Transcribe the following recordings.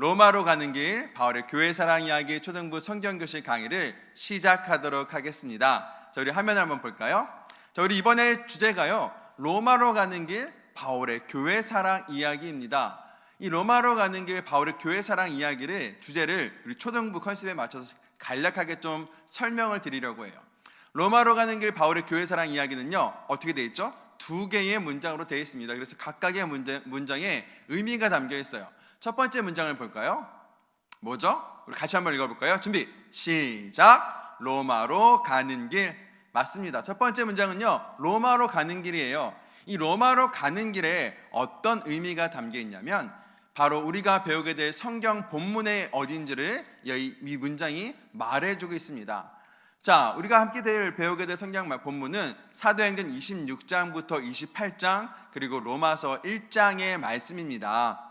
로마로 가는 길 바울의 교회 사랑 이야기 초등부 성경교실 강의를 시작하도록 하겠습니다. 자, 우리 화면을 한번 볼까요? 자, 우리 이번에 주제가요, 로마로 가는 길 바울의 교회 사랑 이야기입니다. 이 로마로 가는 길 바울의 교회 사랑 이야기를 주제를 우리 초등부 컨셉에 맞춰서 간략하게 좀 설명을 드리려고 해요. 로마로 가는 길 바울의 교회 사랑 이야기는요, 어떻게 되어 있죠? 두 개의 문장으로 되어 있습니다. 그래서 각각의 문장에 의미가 담겨 있어요. 첫 번째 문장을 볼까요? 뭐죠? 우리 같이 한번 읽어볼까요? 준비 시작. 로마로 가는 길. 맞습니다. 첫 번째 문장은요, 로마로 가는 길이에요. 이 로마로 가는 길에 어떤 의미가 담겨 있냐면 바로 우리가 배우게 될 성경 본문의 어딘지를 이 문장이 말해주고 있습니다. 자, 우리가 함께 배우게 될 성경 본문은 사도행전 26장부터 28장 그리고 로마서 1장의 말씀입니다.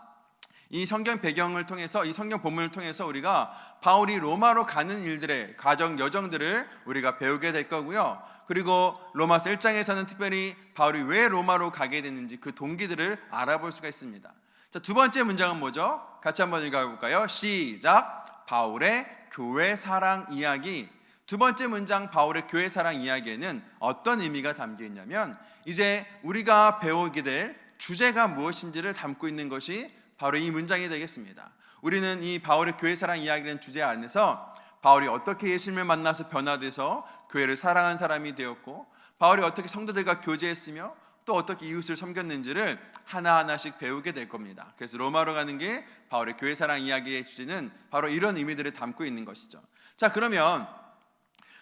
이 성경 배경을 통해서, 이 성경 본문을 통해서 우리가 바울이 로마로 가는 일들의 과정 여정들을 우리가 배우게 될 거고요. 그리고 로마서 1장에서는 특별히 바울이 왜 로마로 가게 됐는지 그 동기들을 알아볼 수가 있습니다. 자, 두 번째 문장은 뭐죠? 같이 한번 읽어볼까요? 시작. 바울의 교회 사랑 이야기. 두 번째 문장 바울의 교회 사랑 이야기에는 어떤 의미가 담겨 있냐면 이제 우리가 배우게 될 주제가 무엇인지를 담고 있는 것이 바로 이 문장이 되겠습니다. 우리는 이 바울의 교회 사랑 이야기라는 주제 안에서 바울이 어떻게 예수님을 만나서 변화돼서 교회를 사랑하는 사람이 되었고, 바울이 어떻게 성도들과 교제했으며 또 어떻게 이웃을 섬겼는지를 하나하나씩 배우게 될 겁니다. 그래서 로마로 가는 게 바울의 교회 사랑 이야기의 주제는 바로 이런 의미들을 담고 있는 것이죠. 자, 그러면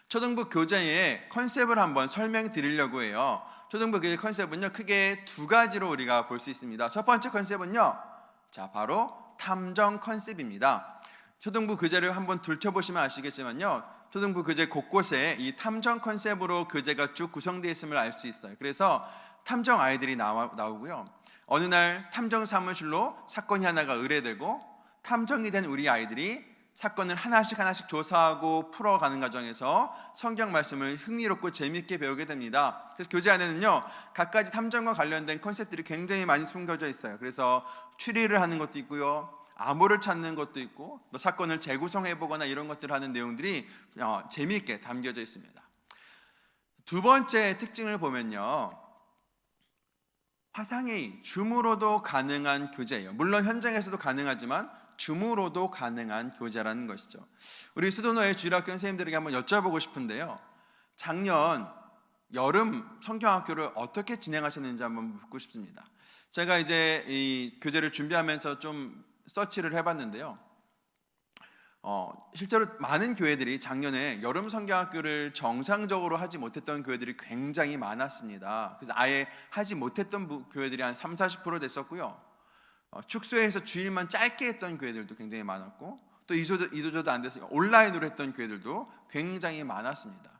초등부 교재의 컨셉을 한번 설명드리려고 해요. 초등부 교재 컨셉은요, 크게 두 가지로 우리가 볼 수 있습니다. 첫 번째 컨셉은요, 자, 바로 탐정 컨셉입니다. 초등부 교재를 한번 들춰보시면 아시겠지만요, 초등부 교재 곳곳에 이 탐정 컨셉으로 교재가 쭉 구성되어 있음을 알 수 있어요. 그래서 탐정 아이들이 나오고요, 어느 날 탐정 사무실로 사건이 하나가 의뢰되고 탐정이 된 우리 아이들이 사건을 하나씩 조사하고 풀어가는 과정에서 성경 말씀을 흥미롭고 재미있게 배우게 됩니다. 그래서 교재 안에는요, 각가지 탐정과 관련된 컨셉들이 굉장히 많이 숨겨져 있어요. 그래서 추리를 하는 것도 있고요, 암호를 찾는 것도 있고, 또 사건을 재구성해보거나 이런 것들을 하는 내용들이 재미있게 담겨져 있습니다. 두 번째 특징을 보면요, 화상회의, 줌으로도 가능한 교재예요. 물론 현장에서도 가능하지만 줌으로도 가능한 교재라는 것이죠. 우리 수도노의 주일학교 선생님들에게 한번 여쭤보고 싶은데요, 작년 여름 성경학교를 어떻게 진행하셨는지 한번 묻고 싶습니다. 제가 이제 이 교재를 준비하면서 좀 서치를 해봤는데요, 실제로 많은 교회들이 작년에 여름 성경학교를 정상적으로 하지 못했던 교회들이 굉장히 많았습니다. 그래서 아예 하지 못했던 교회들이 한 30-40% 됐었고요, 축소해서 주일만 짧게 했던 교회들도 굉장히 많았고, 또 이도저도 안 돼서 온라인으로 했던 교회들도 굉장히 많았습니다.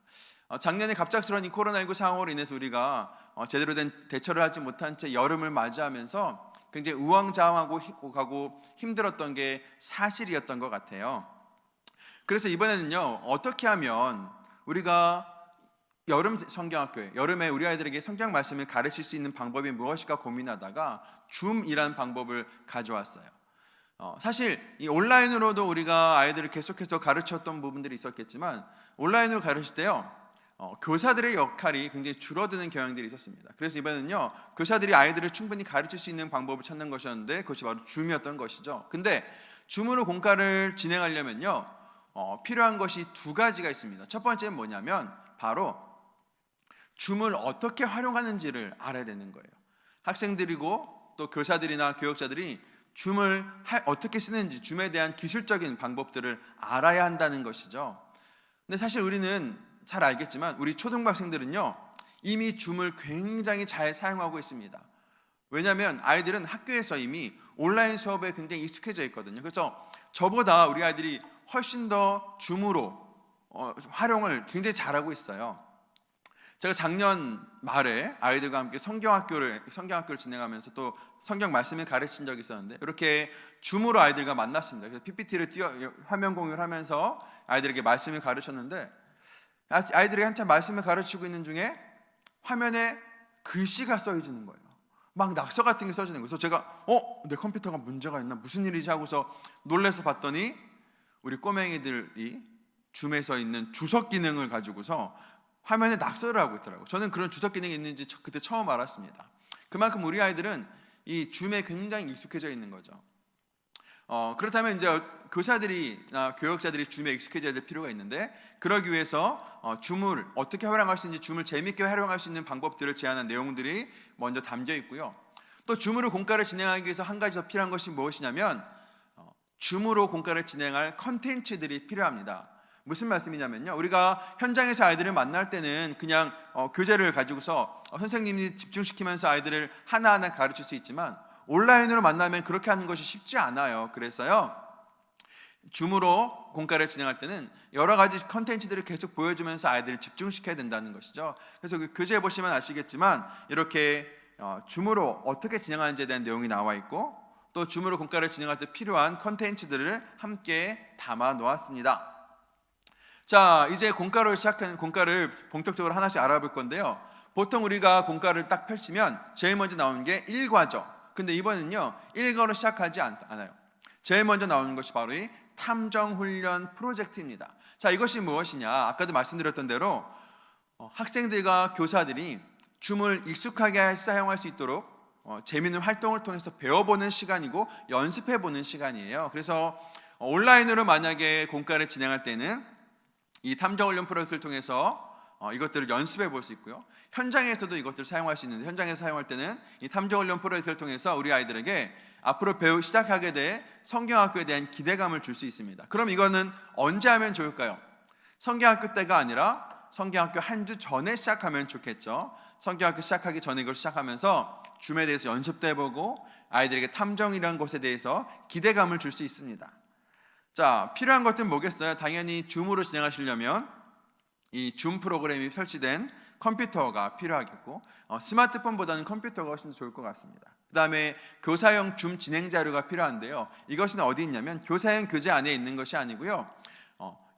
작년에 갑작스러운 이 코로나19 상황으로 인해서 우리가 제대로 된 대처를 하지 못한 채 여름을 맞이하면서 굉장히 우왕좌왕하고 힘들었던 게 사실이었던 것 같아요. 그래서 이번에는요, 어떻게 하면 우리가 여름 성경학교에 여름에 우리 아이들에게 성경 말씀을 가르칠 수 있는 방법이 무엇일까 고민하다가 줌이라는 방법을 가져왔어요. 사실 이 온라인으로도 우리가 아이들을 계속해서 가르쳤던 부분들이 있었겠지만 온라인으로 가르칠 때요, 교사들의 역할이 굉장히 줄어드는 경향들이 있었습니다. 그래서 이번에는요, 교사들이 아이들을 충분히 가르칠 수 있는 방법을 찾는 것이었는데 그것이 바로 줌이었던 것이죠. 근데 줌으로 공과를 진행하려면요, 필요한 것이 두 가지가 있습니다. 첫 번째는 뭐냐면 바로 줌을 어떻게 활용하는지를 알아야 되는 거예요. 학생들이고 또 교사들이나 교육자들이 줌을 어떻게 쓰는지, 줌에 대한 기술적인 방법들을 알아야 한다는 것이죠. 근데 사실 우리는 잘 알겠지만 우리 초등부 학생들은요, 이미 줌을 굉장히 잘 사용하고 있습니다. 왜냐하면 아이들은 학교에서 이미 온라인 수업에 굉장히 익숙해져 있거든요. 그래서 저보다 우리 아이들이 훨씬 더 줌으로 활용을 굉장히 잘하고 있어요. 제가 작년 말에 아이들과 함께 성경학교를 진행하면서 또 성경 말씀을 가르친 적이 있었는데, 이렇게 줌으로 아이들과 만났습니다. 그래서 PPT를 화면 공유를 하면서 아이들에게 말씀을 가르쳤는데, 아이들이 한참 말씀을 가르치고 있는 중에 화면에 글씨가 써있는 거예요. 막 낙서 같은 게 써지는 거예요. 그래서 제가 내 컴퓨터가 문제가 있나? 무슨 일이지? 하고서 놀라서 봤더니 우리 꼬맹이들이 줌에서 있는 주석 기능을 가지고서 화면에 낙서를 하고 있더라고요. 저는 그런 주석 기능이 있는지 그때 처음 알았습니다. 그만큼 우리 아이들은 이 줌에 굉장히 익숙해져 있는 거죠. 그렇다면 이제 교사들이나 교역자들이 줌에 익숙해져야 될 필요가 있는데, 그러기 위해서 줌을 어떻게 활용할 수 있는지, 줌을 재미있게 활용할 수 있는 방법들을 제안한 내용들이 먼저 담겨 있고요. 또 줌으로 공과를 진행하기 위해서 한 가지 더 필요한 것이 무엇이냐면 줌으로 공과를 진행할 컨텐츠들이 필요합니다. 무슨 말씀이냐면요, 우리가 현장에서 아이들을 만날 때는 그냥 교재를 가지고서 선생님이 집중시키면서 아이들을 하나하나 가르칠 수 있지만 온라인으로 만나면 그렇게 하는 것이 쉽지 않아요. 그래서요, 줌으로 공과를 진행할 때는 여러 가지 컨텐츠들을 계속 보여주면서 아이들을 집중시켜야 된다는 것이죠. 그래서 그 교재에 보시면 아시겠지만 이렇게 줌으로 어떻게 진행하는지에 대한 내용이 나와 있고, 또 줌으로 공과를 진행할 때 필요한 컨텐츠들을 함께 담아 놓았습니다. 자, 이제 공과를 본격적으로 하나씩 알아볼 건데요. 보통 우리가 공과를 딱 펼치면 제일 먼저 나오는 게 1과죠. 근데 이번엔요, 1과로 시작하지 않아요. 제일 먼저 나오는 것이 바로 이 탐정훈련 프로젝트입니다. 자, 이것이 무엇이냐? 아까도 말씀드렸던 대로 학생들과 교사들이 줌을 익숙하게 사용할 수 있도록 재미있는 활동을 통해서 배워보는 시간이고 연습해보는 시간이에요. 그래서 온라인으로 만약에 공과를 진행할 때는 이 탐정훈련 프로젝트를 통해서 이것들을 연습해 볼 수 있고요. 현장에서도 이것들을 사용할 수 있는데, 현장에서 사용할 때는 이 탐정훈련 프로젝트를 통해서 우리 아이들에게 앞으로 시작하게 될 성경학교에 대한 기대감을 줄 수 있습니다. 그럼 이거는 언제 하면 좋을까요? 성경학교 때가 아니라 성경학교 한 주 전에 시작하면 좋겠죠. 성경학교 시작하기 전에 이걸 시작하면서 줌에 대해서 연습도 해보고 아이들에게 탐정이라는 것에 대해서 기대감을 줄 수 있습니다. 자, 필요한 것들은 뭐겠어요? 당연히 줌으로 진행하시려면 이 줌 프로그램이 설치된 컴퓨터가 필요하겠고, 스마트폰보다는 컴퓨터가 훨씬 더 좋을 것 같습니다. 그 다음에 교사용 줌 진행 자료가 필요한데요, 이것은 어디 있냐면 교사용 교재 안에 있는 것이 아니고요,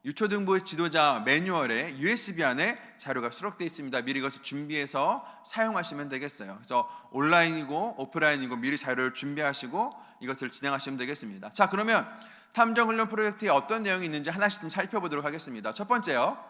유초등부 지도자 매뉴얼에 USB 안에 자료가 수록되어 있습니다. 미리 이것을 준비해서 사용하시면 되겠어요. 그래서 온라인이고 오프라인이고 미리 자료를 준비하시고 이것을 진행하시면 되겠습니다. 자, 그러면 탐정훈련 프로젝트에 어떤 내용이 있는지 하나씩 좀 살펴보도록 하겠습니다. 첫 번째요,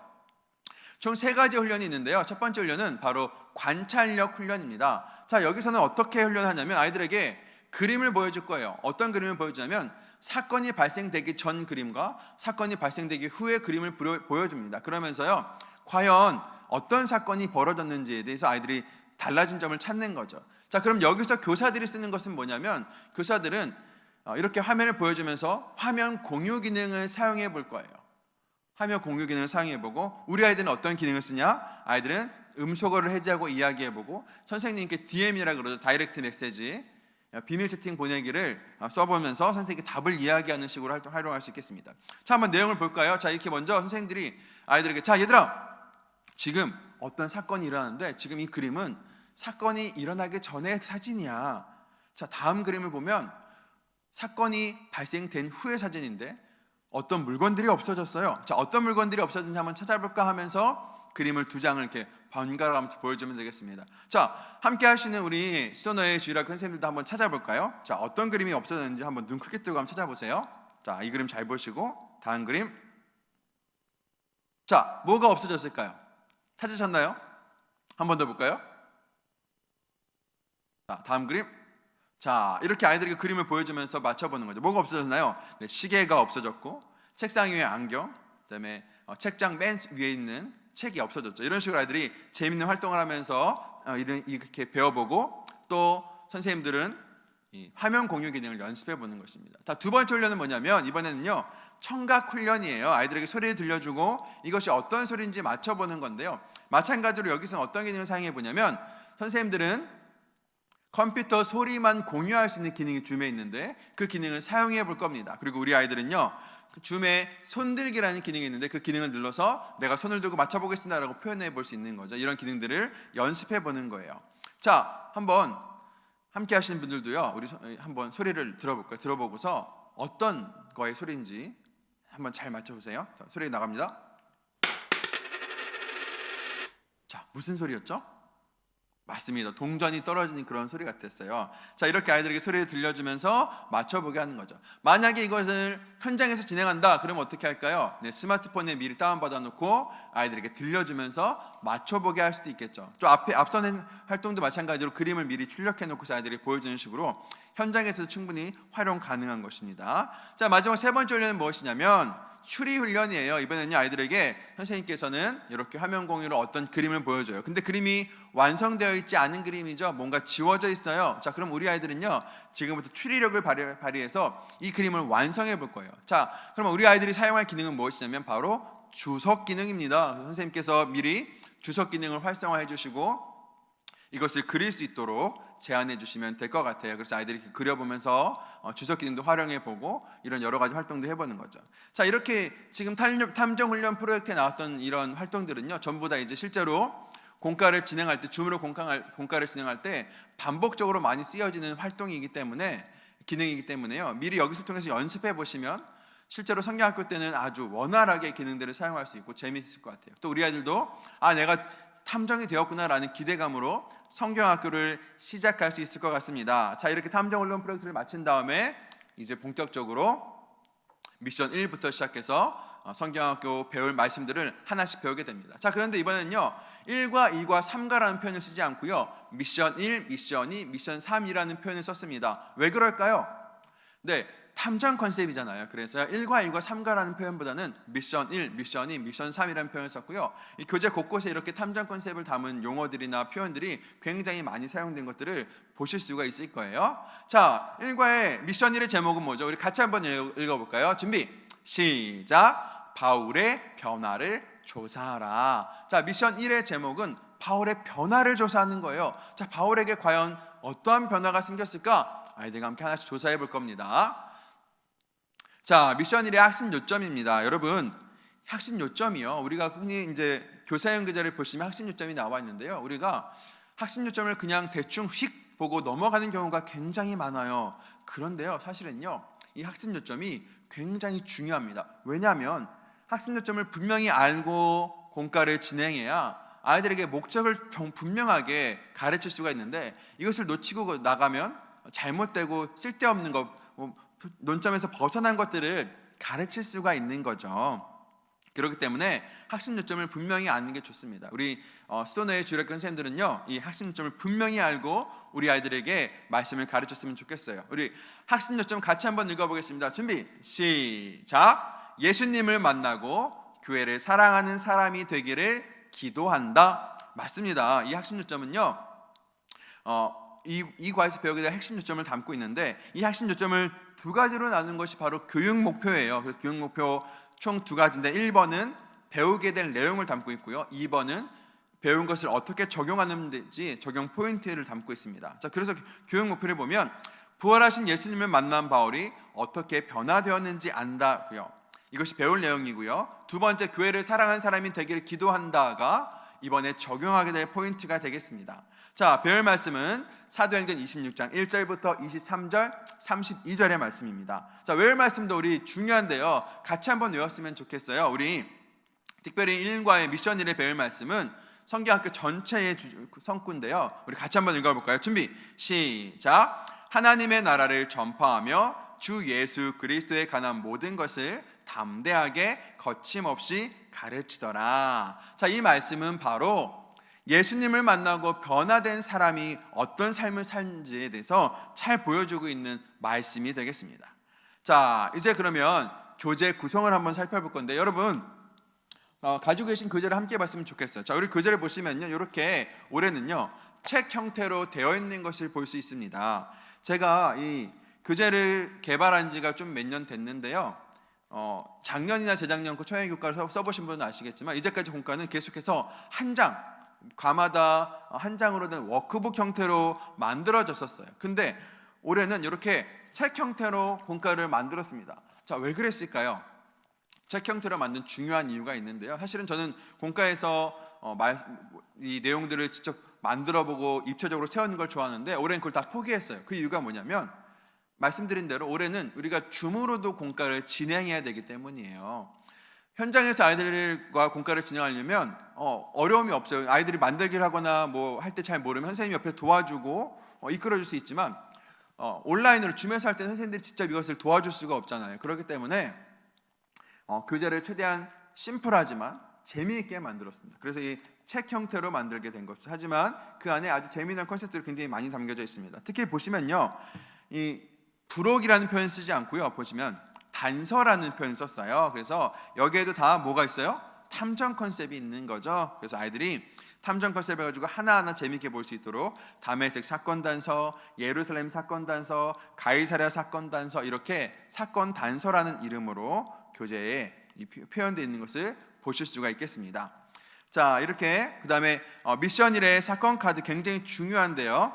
총 3가지 훈련이 있는데요. 첫 번째 훈련은 바로 관찰력 훈련입니다. 자, 여기서는 어떻게 훈련하냐면 아이들에게 그림을 보여줄 거예요. 어떤 그림을 보여주냐면 사건이 발생되기 전 그림과 사건이 발생되기 후의 그림을 보여줍니다. 그러면서요, 과연 어떤 사건이 벌어졌는지에 대해서 아이들이 달라진 점을 찾는 거죠. 자, 그럼 여기서 교사들이 쓰는 것은 뭐냐면, 교사들은 이렇게 화면을 보여주면서 화면 공유 기능을 사용해 볼 거예요. 화면 공유 기능을 사용해 보고, 우리 아이들은 어떤 기능을 쓰냐? 아이들은 음소거를 해제하고 이야기해 보고, 선생님께 DM이라고 그러죠. 다이렉트 메시지, 비밀 채팅 보내기를 써보면서 선생님께 답을 이야기하는 식으로 활용할 수 있겠습니다. 자, 한번 내용을 볼까요? 자, 이렇게 먼저 선생님들이 아이들에게, 자, 얘들아, 지금 어떤 사건이 일어나는데 지금 이 그림은 사건이 일어나기 전의 사진이야. 자, 다음 그림을 보면 사건이 발생된 후의 사진인데 어떤 물건들이 없어졌어요. 자, 어떤 물건들이 없어졌는지 한번 찾아볼까 하면서 그림을 2장을 이렇게 번갈아 가면서 보여주면 되겠습니다. 자, 함께 하시는 우리 시소너의 주일학 선생님들도 한번 찾아볼까요? 자, 어떤 그림이 없어졌는지 한번 눈 크게 뜨고 한번 찾아보세요. 자, 이 그림 잘 보시고 다음 그림. 자, 뭐가 없어졌을까요? 찾으셨나요? 한 번 더 볼까요? 자, 다음 그림. 자, 이렇게 아이들에게 그림을 보여주면서 맞춰보는 거죠. 뭐가 없어졌나요? 네, 시계가 없어졌고, 책상 위에 안경, 그다음에 책장 맨 위에 있는 책이 없어졌죠. 이런 식으로 아이들이 재밌는 활동을 하면서 이렇게 배워보고, 또 선생님들은 이 화면 공유 기능을 연습해보는 것입니다. 자, 2번째 훈련은 뭐냐면 이번에는요, 청각 훈련이에요. 아이들에게 소리를 들려주고 이것이 어떤 소리인지 맞춰보는 건데요, 마찬가지로 여기서는 어떤 기능을 사용해 보냐면, 선생님들은 컴퓨터 소리만 공유할 수 있는 기능이 줌에 있는데 그 기능을 사용해 볼 겁니다. 그리고 우리 아이들은요, 그 줌에 손들기라는 기능이 있는데 그 기능을 눌러서 내가 손을 들고 맞춰보겠습니다 라고 표현해 볼 수 있는 거죠. 이런 기능들을 연습해 보는 거예요. 자, 한번 함께 하시는 분들도요, 우리 한번 소리를 들어볼까요? 들어보고서 어떤 거의 소리인지 한번 잘 맞춰보세요. 자, 소리 나갑니다. 자, 무슨 소리였죠? 맞습니다. 동전이 떨어지는 그런 소리 같았어요. 자, 이렇게 아이들에게 소리를 들려주면서 맞춰보게 하는 거죠. 만약에 이것을 현장에서 진행한다 그러면 어떻게 할까요? 네, 스마트폰에 미리 다운받아 놓고 아이들에게 들려주면서 맞춰보게 할 수도 있겠죠. 또 앞선 활동도 마찬가지로 그림을 미리 출력해 놓고 아이들이 보여주는 식으로 현장에서도 충분히 활용 가능한 것입니다. 자, 마지막 세 번째 훈련은 무엇이냐면 추리 훈련이에요. 이번에는요, 아이들에게 선생님께서는 이렇게 화면 공유로 어떤 그림을 보여줘요. 근데 그림이 완성되어 있지 않은 그림이죠. 뭔가 지워져 있어요. 자, 그럼 우리 아이들은요, 지금부터 추리력을 발휘해서 이 그림을 완성해 볼 거예요. 자, 그럼 우리 아이들이 사용할 기능은 무엇이냐면 바로 주석 기능입니다. 선생님께서 미리 주석 기능을 활성화해 주시고 이것을 그릴 수 있도록 제안해 주시면 될 것 같아요. 그래서 아이들이 그려보면서 주석 기능도 활용해 보고 이런 여러 가지 활동도 해보는 거죠. 자, 이렇게 지금 탐정 훈련 프로젝트에 나왔던 이런 활동들은요, 전부 다 이제 실제로 공과를 진행할 때, 줌으로 공과를 진행할 때 반복적으로 많이 쓰여지는 활동이기 때문에, 기능이기 때문에요, 미리 여기서 통해서 연습해 보시면 실제로 성경학교 때는 아주 원활하게 기능들을 사용할 수 있고 재미있을 것 같아요. 또 우리 아이들도 내가 탐정이 되었구나라는 기대감으로 성경학교를 시작할 수 있을 것 같습니다. 자, 이렇게 탐정 훈련 프로젝트를 마친 다음에 이제 본격적으로 미션 1부터 시작해서 성경학교 배울 말씀들을 하나씩 배우게 됩니다. 자, 그런데 이번에는요, 1과 2과 3과라는 표현을 쓰지 않고요, 미션 1, 미션 2, 미션 3이라는 표현을 썼습니다. 왜 그럴까요? 네, 탐정 컨셉이잖아요. 그래서 1과 2과 3과라는 표현보다는 미션 1, 미션 2, 미션 3이라는 표현을 썼고요. 이 교재 곳곳에 이렇게 탐정 컨셉을 담은 용어들이나 표현들이 굉장히 많이 사용된 것들을 보실 수가 있을 거예요. 자, 1과의 미션 1의 제목은 뭐죠? 우리 같이 한번 읽어볼까요? 준비, 시작. 바울의 변화를 조사하라. 자, 미션 1의 제목은 바울의 변화를 조사하는 거예요. 자, 바울에게 과연 어떠한 변화가 생겼을까? 아이들과 함께 하나씩 조사해 볼 겁니다. 자, 미션 1의 학습 요점입니다. 여러분, 학습 요점이요, 우리가 흔히 이제 교사형 교재를 보시면 학습 요점이 나와 있는데요, 우리가 학습 요점을 그냥 대충 휙 보고 넘어가는 경우가 굉장히 많아요. 그런데요, 사실은요, 이 학습 요점이 굉장히 중요합니다. 왜냐하면 학습 요점을 분명히 알고 공과를 진행해야 아이들에게 목적을 분명하게 가르칠 수가 있는데, 이것을 놓치고 나가면 잘못되고 쓸데없는 것, 논점에서 벗어난 것들을 가르칠 수가 있는 거죠. 그렇기 때문에 학습 요점을 분명히 아는 게 좋습니다. 우리 수도너의 주력권 선생님들은요, 이 학습 요점을 분명히 알고 우리 아이들에게 말씀을 가르쳤으면 좋겠어요. 우리 학습 요점 같이 한번 읽어보겠습니다. 준비, 시작. 예수님을 만나고 교회를 사랑하는 사람이 되기를 기도한다. 맞습니다. 이 학습 요점은요, 이 과에서 배우게 될 핵심 요점을 담고 있는데, 이 핵심 요점을 두 가지로 나눈 것이 바로 교육 목표예요. 그래서 교육 목표 총 두 가지인데, 1번은 배우게 될 내용을 담고 있고요, 2번은 배운 것을 어떻게 적용하는지 적용 포인트를 담고 있습니다. 자, 그래서 교육 목표를 보면 부활하신 예수님을 만난 바울이 어떻게 변화되었는지 안다고요. 이것이 배울 내용이고요. 두 번째, 교회를 사랑하는 사람이 되기를 기도한다가 이번에 적용하게 될 포인트가 되겠습니다. 자, 배울 말씀은 사도행전 26장 1절부터 23절, 32절의 말씀입니다. 자, 외울 말씀도 우리 중요한데요, 같이 한번 외웠으면 좋겠어요. 우리 특별히 1과의 미션 1의 배울 말씀은 성경학교 전체의 성구인데요, 우리 같이 한번 읽어볼까요? 준비, 시작. 하나님의 나라를 전파하며 주 예수 그리스도에 관한 모든 것을 담대하게 거침없이 가르치더라. 자, 이 말씀은 바로 예수님을 만나고 변화된 사람이 어떤 삶을 사는지에 대해서 잘 보여주고 있는 말씀이 되겠습니다. 자, 이제 그러면 교재 구성을 한번 살펴볼 건데, 여러분 가지고 계신 교재를 함께 봤으면 좋겠어요. 자, 우리 교재를 보시면요, 이렇게 올해는요 책 형태로 되어 있는 것을 볼 수 있습니다. 제가 이 교재를 개발한 지가 좀 몇 년 됐는데요, 작년이나 재작년 청해교과를 써보신 분은 아시겠지만 이제까지 공과는 계속해서 한 장, 과마다 한 장으로 된 워크북 형태로 만들어졌었어요. 근데 올해는 이렇게 책 형태로 공과를 만들었습니다. 자, 왜 그랬을까요? 책 형태로 만든 중요한 이유가 있는데요, 사실은 저는 공과에서 이 내용들을 직접 만들어보고 입체적으로 세우는 걸 좋아하는데 올해는 그걸 다 포기했어요. 그 이유가 뭐냐면, 말씀드린 대로 올해는 우리가 줌으로도 공과를 진행해야 되기 때문이에요. 현장에서 아이들과 공과를 진행하려면 어려움이 없어요. 아이들이 만들기를 하거나 뭐 할 때 잘 모르면 선생님이 옆에 도와주고 이끌어줄 수 있지만 온라인으로 줌에서 할 때 선생님들이 직접 이것을 도와줄 수가 없잖아요. 그렇기 때문에 교재를 최대한 심플하지만 재미있게 만들었습니다. 그래서 이 책 형태로 만들게 된 것이죠. 하지만 그 안에 아주 재미난 컨셉들이 굉장히 많이 담겨져 있습니다. 특히 보시면요, 이 부록이라는 표현 쓰지 않고요, 보시면 단서라는 표현 썼어요. 그래서 여기에도 다 뭐가 있어요? 탐정 컨셉이 있는 거죠. 그래서 아이들이 탐정 컨셉을 가지고 하나하나 재미있게 볼 수 있도록 다메섹 사건 단서, 예루살렘 사건 단서, 가이사랴 사건 단서, 이렇게 사건 단서라는 이름으로 교재에 표현되어 있는 것을 보실 수가 있겠습니다. 자, 이렇게 그 다음에 미션 1의 사건 카드 굉장히 중요한데요.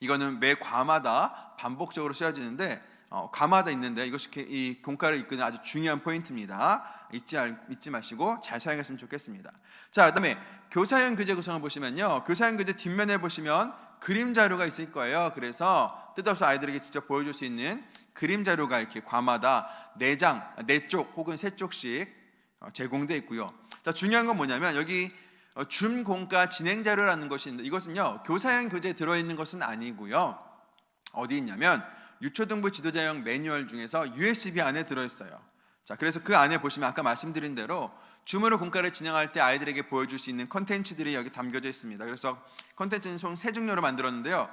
이거는 매 과마다 반복적으로 쓰여지는데 과마다 있는데 이것이 이 공과를 이끄는 아주 중요한 포인트입니다. 잊지 마시고 잘 사용했으면 좋겠습니다. 자, 그다음에 교사형 교재 구성을 보시면요, 교사형 교재 뒷면에 보시면 그림 자료가 있을 거예요. 그래서 뜻없이 아이들에게 직접 보여줄 수 있는 그림 자료가 이렇게 과마다 4장, 4쪽 혹은 3쪽씩 제공되어 있고요. 자, 중요한 건 뭐냐면 여기 줌 공과 진행 자료라는 것이 있는데 이것은요, 교사형 교재에 들어있는 것은 아니고요. 어디 있냐면 유초등부 지도자형 매뉴얼 중에서 USB 안에 들어있어요. 자, 그래서 그 안에 보시면 아까 말씀드린 대로 줌으로 공과를 진행할 때 아이들에게 보여줄 수 있는 컨텐츠들이 여기 담겨져 있습니다. 그래서 컨텐츠는 총 3종류로 만들었는데요.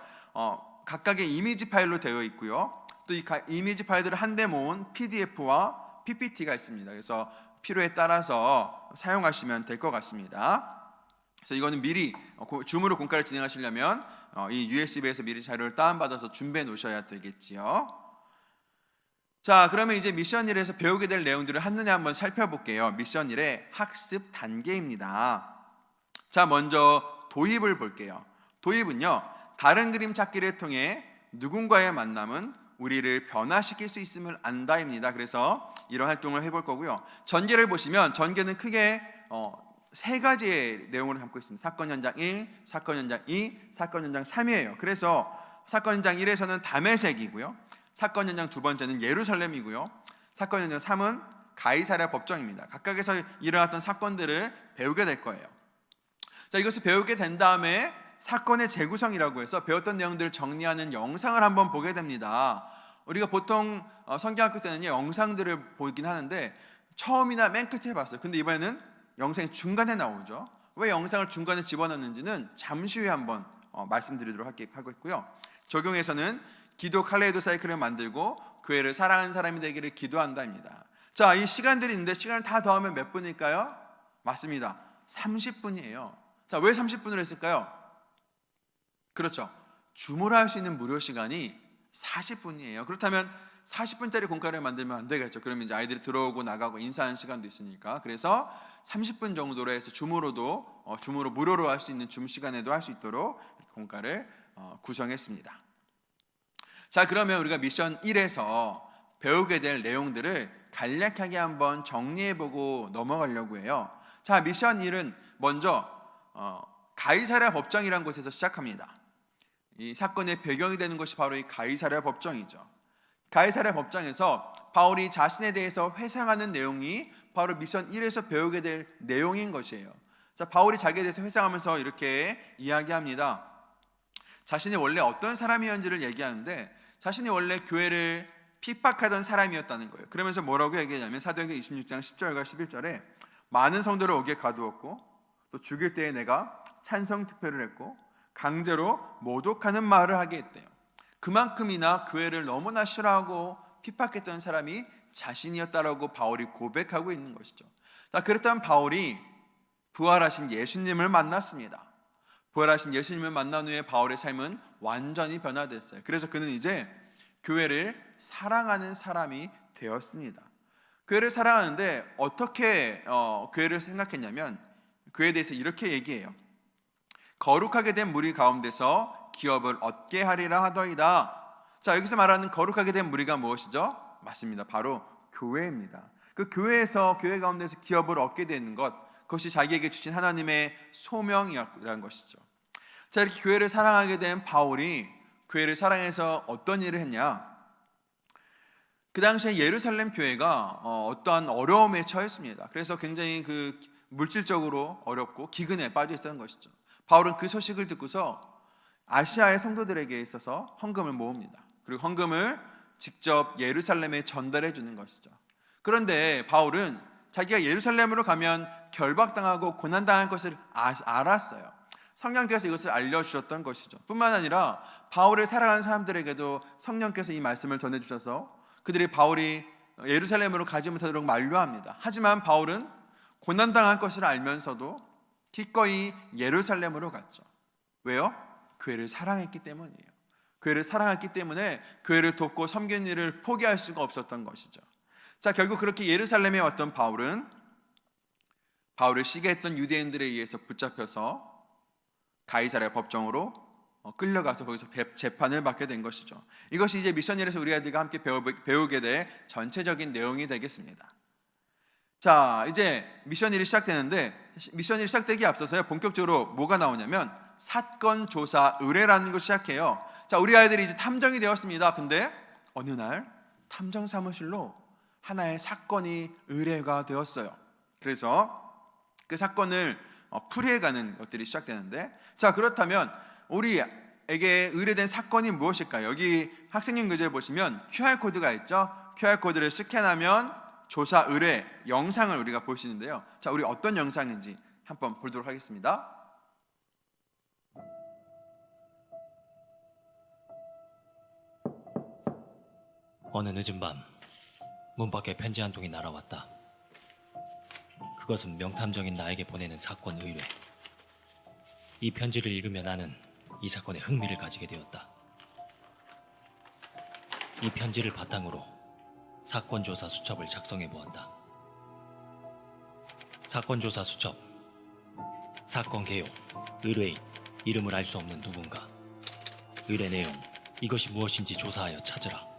각각의 이미지 파일로 되어 있고요. 또 이 이미지 파일들을 한데 모은 PDF와 PPT가 있습니다. 그래서 필요에 따라서 사용하시면 될 것 같습니다. 그래서 이거는 미리 줌으로 공과를 진행하시려면 이 USB에서 미리 자료를 다운받아서 준비해 놓으셔야 되겠지요. 자, 그러면 이제 미션 1에서 배우게 될 내용들을 한눈에 한번 살펴볼게요. 미션 1의 학습 단계입니다. 자, 먼저 도입을 볼게요. 도입은요, 다른 그림 찾기를 통해 누군가의 만남은 우리를 변화시킬 수 있음을 안다입니다. 그래서 이런 활동을 해볼 거고요. 전개를 보시면 전개는 크게 3가지의 내용을 담고 있습니다. 사건 현장 1, 사건 현장 2, 사건 현장 3이에요. 그래서 사건 현장 1에서는 다메섹이고요. 사건 현장 2번째는 예루살렘이고요. 사건 현장 3은 가이사랴 법정입니다. 각각에서 일어났던 사건들을 배우게 될 거예요. 자, 이것을 배우게 된 다음에 사건의 재구성이라고 해서 배웠던 내용들을 정리하는 영상을 한번 보게 됩니다. 우리가 보통 성경학교 때는요, 영상들을 보긴 하는데 처음이나 맨 끝에 봤어요. 근데 이번에는 영상이 중간에 나오죠. 왜 영상을 중간에 집어넣는지는 잠시 후에 한번 말씀드리도록 하고 있고요. 적용에서는 기도 칼레이도 사이클을 만들고 교회를 사랑하는 사람이 되기를 기도한다입니다. 자, 이 시간들이 있는데 시간을 다 더하면 몇 분일까요? 맞습니다. 30분이에요. 자, 왜 30분을 했을까요? 그렇죠. 줌으로 할 수 있는 무료 시간이 40분이에요. 그렇다면 40분짜리 공과를 만들면 안 되겠죠. 그러면 이제 아이들이 들어오고 나가고 인사하는 시간도 있으니까. 그래서 30분 정도로 해서 줌으로 무료로 할 수 있는 줌 시간에도 할 수 있도록 공과를 구성했습니다. 자, 그러면 우리가 미션 1에서 배우게 될 내용들을 간략하게 한번 정리해보고 넘어가려고 해요. 자, 미션 1은 먼저 가이사랴 법정이라는 곳에서 시작합니다. 이 사건의 배경이 되는 것이 바로 이 가이사랴 법정이죠. 가이사랴 법정에서 바울이 자신에 대해서 회상하는 내용이 바로 미션 1에서 배우게 될 내용인 것이에요. 자, 바울이 자기에 대해서 회상하면서 이렇게 이야기합니다. 자신이 원래 어떤 사람이었는지를 얘기하는데 자신이 원래 교회를 핍박하던 사람이었다는 거예요. 그러면서 뭐라고 얘기하냐면 사도행전 26장 10절과 11절에 많은 성도를 옥에 가두었고 또 죽일 때에 내가 찬성 투표를 했고 강제로 모독하는 말을 하게 했대요. 그만큼이나 교회를 너무나 싫어하고 핍박했던 사람이 자신이었다라고 바울이 고백하고 있는 것이죠. 자, 그렇다면 바울이 부활하신 예수님을 만났습니다. 부활하신 예수님을 만난 후에 바울의 삶은 완전히 변화됐어요. 그래서 그는 이제 교회를 사랑하는 사람이 되었습니다. 교회를 사랑하는데 어떻게 교회를 생각했냐면 교회에 대해서 이렇게 얘기해요. 거룩하게 된 무리 가운데서 기업을 얻게 하리라 하더이다. 자, 여기서 말하는 거룩하게 된 무리가 무엇이죠? 맞습니다. 바로 교회입니다. 그 교회 가운데서 기업을 얻게 되는 것, 그것이 자기에게 주신 하나님의 소명이라는 것이죠. 자, 이렇게 교회를 사랑하게 된 바울이 교회를 사랑해서 어떤 일을 했냐? 그 당시에 예루살렘 교회가 어떠한 어려움에 처했습니다. 그래서 굉장히 물질적으로 어렵고 기근에 빠져 있었던 것이죠. 바울은 그 소식을 듣고서 아시아의 성도들에게 있어서 헌금을 모읍니다. 그리고 헌금을 직접 예루살렘에 전달해 주는 것이죠. 그런데 바울은 자기가 예루살렘으로 가면 결박당하고 고난당할 것을 알았어요. 성령께서 이것을 알려주셨던 것이죠. 뿐만 아니라 바울을 사랑하는 사람들에게도 성령께서 이 말씀을 전해주셔서 그들이 바울이 예루살렘으로 가지 못하도록 만류합니다. 하지만 바울은 고난당할 것을 알면서도 기꺼이 예루살렘으로 갔죠. 왜요? 교회를 사랑했기 때문이에요. 교회를 사랑했기 때문에 교회를 돕고 섬기는 일을 포기할 수가 없었던 것이죠. 자, 결국 그렇게 예루살렘에 왔던 바울은 바울을 시기했던 유대인들에 의해서 붙잡혀서 가이사랴 법정으로 끌려가서 거기서 재판을 받게 된 것이죠. 이것이 이제 미션일에서 우리 아이들과 함께 배우게 될 전체적인 내용이 되겠습니다. 자, 이제 미션일이 시작되는데 미션일이 시작되기 앞서서요, 본격적으로 뭐가 나오냐면 사건 조사 의뢰라는 걸 시작해요. 자, 우리 아이들이 이제 탐정이 되었습니다. 근데 어느 날 탐정 사무실로 하나의 사건이 의뢰가 되었어요. 그래서 그 사건을 풀이해가는 것들이 시작되는데, 자, 그렇다면 우리에게 의뢰된 사건이 무엇일까요? 여기 학생용 교재에 보시면 QR코드가 있죠. QR코드를 스캔하면 조사 의뢰 영상을 우리가 볼 수 있는데요. 자, 우리 어떤 영상인지 한번 보도록 하겠습니다. 어느 늦은 밤 문 밖에 편지 한 통이 날아왔다. 그것은 명탐정인 나에게 보내는 사건 의뢰. 이 편지를 읽으며 나는 이 사건에 흥미를 가지게 되었다. 이 편지를 바탕으로 사건 조사 수첩을 작성해 보았다. 사건 조사 수첩. 사건 개요. 의뢰인. 이름을 알 수 없는 누군가. 의뢰 내용. 이것이 무엇인지 조사하여 찾으라.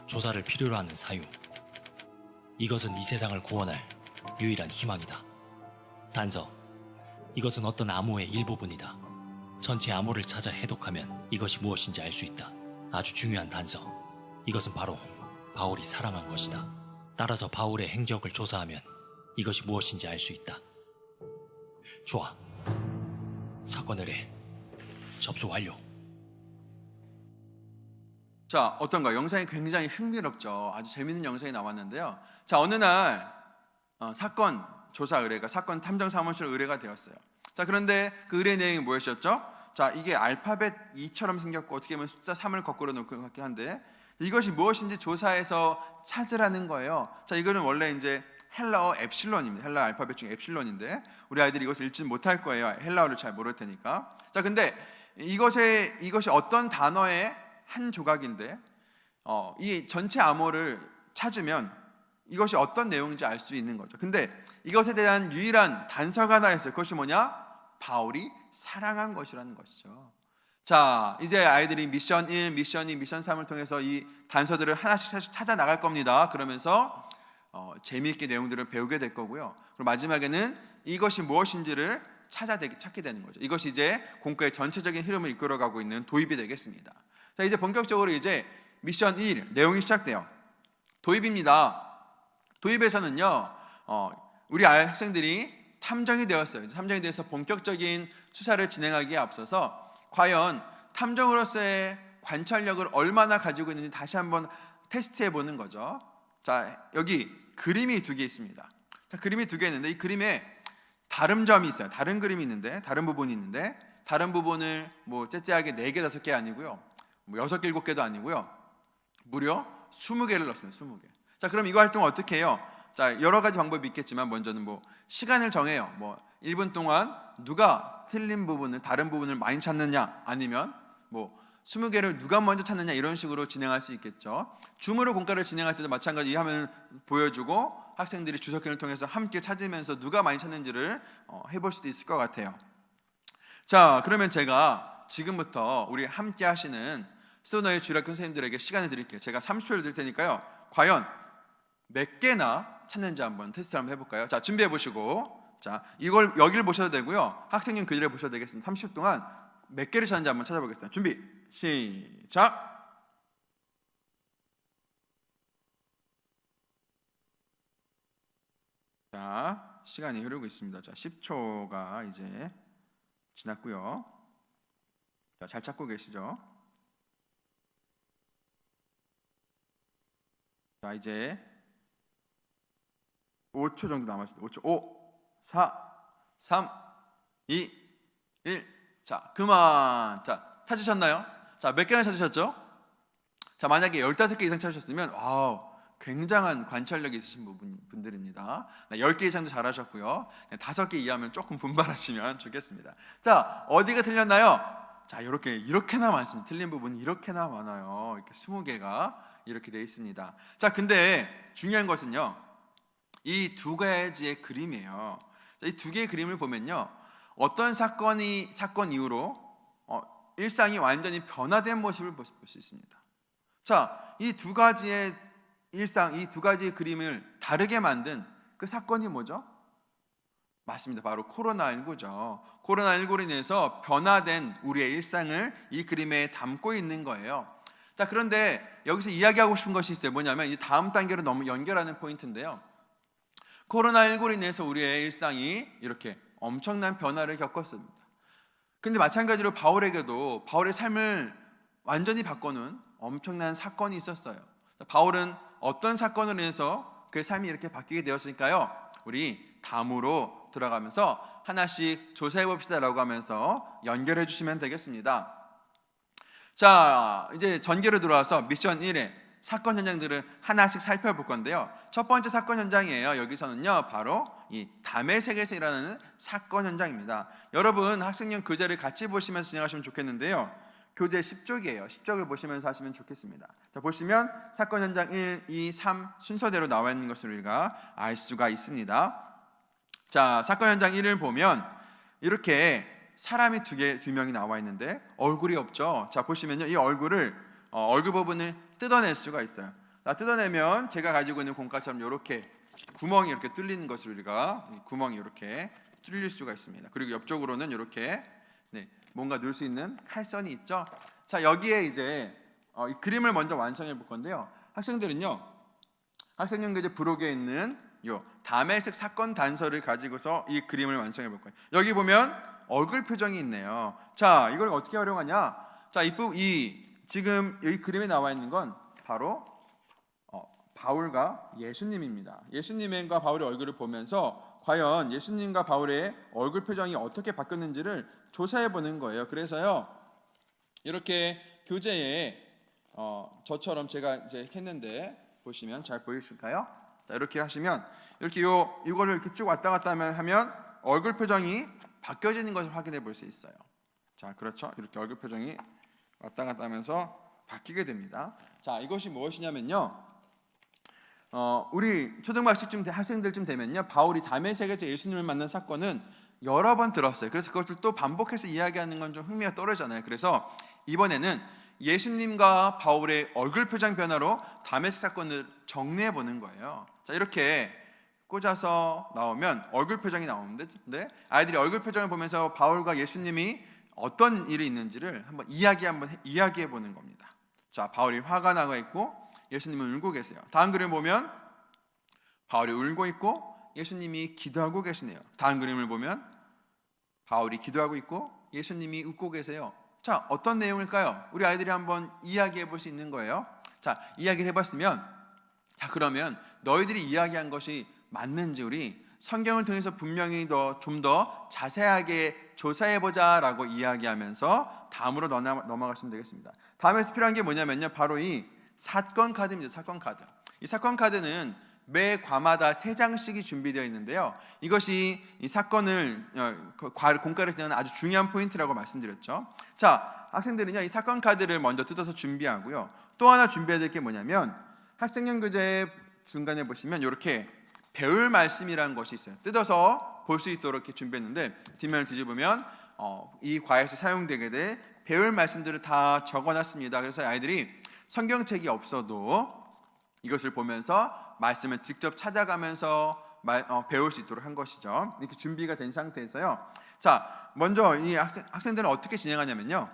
조사를 필요로 하는 사유. 이것은 이 세상을 구원할 유일한 희망이다. 단서. 이것은 어떤 암호의 일부분이다. 전체 암호를 찾아 해독하면 이것이 무엇인지 알 수 있다. 아주 중요한 단서. 이것은 바로 바울이 사랑한 것이다. 따라서 바울의 행적을 조사하면 이것이 무엇인지 알 수 있다. 좋아. 사건 의뢰 접수 완료. 자, 어떤가요? 영상이 굉장히 흥미롭죠. 아주 재밌는 영상이 나왔는데요. 자, 어느 날 사건 조사 의뢰가 사건 탐정 사무실 의뢰가 되었어요. 자, 그런데 그 의뢰 내용이 무엇이었죠? 자, 이게 알파벳 2처럼 생겼고 어떻게 보면 숫자 3을 거꾸로 놓은 것 같긴 한데 이것이 무엇인지 조사해서 찾으라는 거예요. 자, 이거는 원래 이제 헬라어 엡실론입니다. 헬라 알파벳 중 엡실론인데 우리 아이들이 이것을 읽지 못할 거예요. 헬라어를 잘 모를 테니까. 자, 근데 이것이 어떤 단어의 한 조각인데 이 전체 암호를 찾으면 이것이 어떤 내용인지 알 수 있는 거죠. 근데 이것에 대한 유일한 단서가 하나 있어요. 그것이 뭐냐? 바울이 사랑한 것이라는 것이죠. 자, 이제 아이들이 미션 1, 미션 2, 미션 3을 통해서 이 단서들을 하나씩 찾아 나갈 겁니다. 그러면서 재미있게 내용들을 배우게 될 거고요. 그리고 마지막에는 이것이 무엇인지를 찾게 되는 거죠. 이것이 이제 공과의 전체적인 흐름을 이끌어가고 있는 도입이 되겠습니다. 자, 이제 본격적으로 이제 미션 1 내용이 시작돼요. 도입입니다. 도입에서는요, 우리 학생들이 탐정이 되었어요. 탐정이 돼서 본격적인 수사를 진행하기에 앞서서 과연 탐정으로서의 관찰력을 얼마나 가지고 있는지 다시 한번 테스트해 보는 거죠. 자, 여기 그림이 두 개 있습니다. 자, 그림이 두 개 있는데 이 그림에 다른 점이 있어요. 다른 그림이 있는데 다른 부분이 있는데 다른 부분을 뭐 째째하게 4개, 5개 아니고요. 뭐 6, 7개도 아니고요. 무려 20개를 넣습니다. 20개. 자, 그럼 이거 활동 어떻게 해요? 자, 여러 가지 방법이 있겠지만 먼저는 뭐 시간을 정해요. 뭐 1분 동안 누가 틀린 부분을 다른 부분을 많이 찾느냐 아니면 뭐 20개를 누가 먼저 찾느냐 이런 식으로 진행할 수 있겠죠. 줌으로 공과를 진행할 때도 마찬가지 이 화면을 보여주고 학생들이 주석기를 통해서 함께 찾으면서 누가 많이 찾는지를 해볼 수도 있을 것 같아요. 자, 그러면 제가 지금부터 우리 함께 하시는 스토너의 주일학교 선생님들에게 시간을 드릴게요. 제가 30초를 드릴 테니까요. 과연 몇 개나 찾는지 한번 테스트 한번 해볼까요? 자, 준비해 보시고, 자, 이걸 여기를 보셔도 되고요. 학생님 교재를 보셔도 되겠습니다. 30초 동안 몇 개를 찾는지 한번 찾아보겠습니다. 준비, 시작. 자, 시간이 흐르고 있습니다. 자, 10초가 이제 지났고요. 자, 잘 찾고 계시죠? 자, 이제 5초 정도 남았습니다. 5초. 5, 4, 3, 2, 1. 자, 그만. 자, 찾으셨나요? 자, 몇 개나 찾으셨죠? 자, 만약에 15개 이상 찾으셨으면 와우, 굉장한 관찰력이 있으신 분들입니다. 10개 이상도 잘하셨고요. 5개 이하면 조금 분발하시면 좋겠습니다. 자, 어디가 틀렸나요? 자, 이렇게나 많습니다. 틀린 부분이 이렇게나 많아요. 이렇게 20개가 이렇게 되어 있습니다. 자, 근데 중요한 것은요, 이 두 가지의 그림이에요. 이 두 개의 그림을 보면요, 어떤 사건 이후로 일상이 완전히 변화된 모습을 볼 수 있습니다. 자, 이 두 가지의 일상, 이 두 가지의 그림을 다르게 만든 그 사건이 뭐죠? 맞습니다. 바로 코로나19죠. 코로나19로 인해서 변화된 우리의 일상을 이 그림에 담고 있는 거예요. 자, 그런데 여기서 이야기하고 싶은 것이 있어요. 뭐냐면 이 다음 단계로 너무 연결하는 포인트인데요. 코로나19로 인해서 우리의 일상이 이렇게 엄청난 변화를 겪었습니다. 근데 마찬가지로 바울에게도 바울의 삶을 완전히 바꾸는 엄청난 사건이 있었어요. 바울은 어떤 사건으로 인해서 그의 삶이 이렇게 바뀌게 되었을까요? 우리 다음으로 들어가면서 하나씩 조사해 봅시다라고 하면서 연결해 주시면 되겠습니다. 자, 이제 전개로 들어와서 미션 1의 사건 현장들을 하나씩 살펴볼 건데요. 첫 번째 사건 현장이에요. 여기서는요, 바로 이 다메섹에서 일어나는 사건 현장입니다. 여러분, 학생용 교재를 같이 보시면서 진행하시면 좋겠는데요. 교재 10쪽이에요. 10쪽을 보시면서 하시면 좋겠습니다. 자, 보시면 사건 현장 1, 2, 3 순서대로 나와 있는 것을 우리가 알 수가 있습니다. 자, 사건 현장 1을 보면 이렇게 사람이 두 명이 나와 있는데 얼굴이 없죠. 자, 보시면요, 이 얼굴 부분을 뜯어낼 수가 있어요. 자, 뜯어내면 제가 가지고 있는 공과처럼 이렇게 구멍이 이렇게 뚫리는 것을 우리가 구멍이 이렇게 뚫릴 수가 있습니다. 그리고 옆쪽으로는 이렇게 뭔가 넣을 수 있는 칼선이 있죠. 자, 여기에 이제 이 그림을 먼저 완성해 볼 건데요. 학생들은요, 학생용 교재 부록에 있는 요 다메섹 사건 단서를 가지고서 이 그림을 완성해 볼 거예요. 여기 보면 얼굴 표정이 있네요. 자, 이걸 어떻게 활용하냐? 자, 지금 여기 그림에 나와 있는 건 바로 바울과 예수님입니다. 예수님과 바울의 얼굴을 보면서 과연 예수님과 바울의 얼굴 표정이 어떻게 바뀌었는지를 조사해 보는 거예요. 그래서요, 이렇게 교재에 저처럼 제가 이제 했는데 보시면 잘 보이실까요? 자, 이렇게 하시면 이렇게 이거를 이렇게 쭉 왔다 갔다 하면 얼굴 표정이 바뀌어지는 것을 확인해 볼 수 있어요. 자, 그렇죠? 이렇게 얼굴 표정이 왔다 갔다 하면서 바뀌게 됩니다. 자, 이것이 무엇이냐면요, 우리 초등학생쯤 학생들쯤 되면요, 바울이 다메섹에서 예수님을 만난 사건은 여러 번 들었어요. 그래서 그것을 또 반복해서 이야기하는 건 좀 흥미가 떨어지잖아요. 그래서 이번에는 예수님과 바울의 얼굴 표정 변화로 다메섹 사건을 정리해 보는 거예요. 자, 이렇게 꽂아서 나오면 얼굴 표정이 나오는데, 아이들이 얼굴 표정을 보면서 바울과 예수님이 어떤 일이 있는지를 한번 이야기해 보는 겁니다. 자, 바울이 화가 나고 있고 예수님은 울고 계세요. 다음 그림 보면 바울이 울고 있고 예수님이 기도하고 계시네요. 다음 그림을 보면 바울이 기도하고 있고 예수님이 웃고 계세요. 자, 어떤 내용일까요? 우리 아이들이 한번 이야기해 볼 수 있는 거예요. 자, 이야기를 해봤으면, 자, 그러면 너희들이 이야기한 것이 맞는지 우리 성경을 통해서 분명히 좀 더 자세하게 조사해보자라고 이야기하면서 다음으로 넘어가시면 되겠습니다. 다음에서 필요한 게 뭐냐면요, 바로 이 사건 카드입니다. 사건 카드. 이 사건 카드는 매 과마다 3장씩이 준비되어 있는데요, 이것이 이 사건을 공과를 되는 아주 중요한 포인트라고 말씀드렸죠. 자, 학생들은요, 이 사건 카드를 먼저 뜯어서 준비하고요, 또 하나 준비해야 될 게 뭐냐면 학생용 교재 중간에 보시면 이렇게 배울 말씀이라는 것이 있어요. 뜯어서 볼 수 있도록 이렇게 준비했는데 뒷면을 뒤집으면 이 과에서 사용되게 될 배울 말씀들을 다 적어놨습니다. 그래서 아이들이 성경책이 없어도 이것을 보면서 말씀을 직접 찾아가면서 배울 수 있도록 한 것이죠. 이렇게 준비가 된 상태에서요, 자, 먼저 이 학생들은 어떻게 진행하냐면요,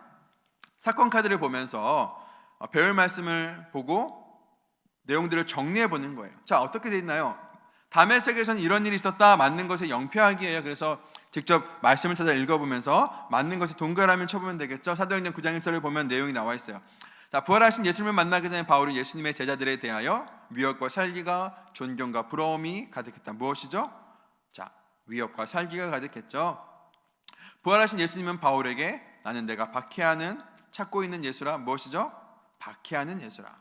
사건 카드를 보면서 배울 말씀을 보고 내용들을 정리해 보는 거예요. 자, 어떻게 돼 있나요? 다메섹에서는 이런 일이 있었다. 맞는 것의 영표하기예요. 그래서 직접 말씀을 찾아 읽어보면서 맞는 것에 동그라미를 쳐보면 되겠죠. 사도행전 9장 1절을 보면 내용이 나와 있어요. 자, 부활하신 예수님을 만나기 전에 바울이 예수님의 제자들에 대하여 위협과 살기가 존경과 부러움이 가득했다. 무엇이죠? 자, 위협과 살기가 가득했죠. 부활하신 예수님은 바울에게 나는 내가 박해하는 찾고 있는 예수라. 무엇이죠? 박해하는 예수라.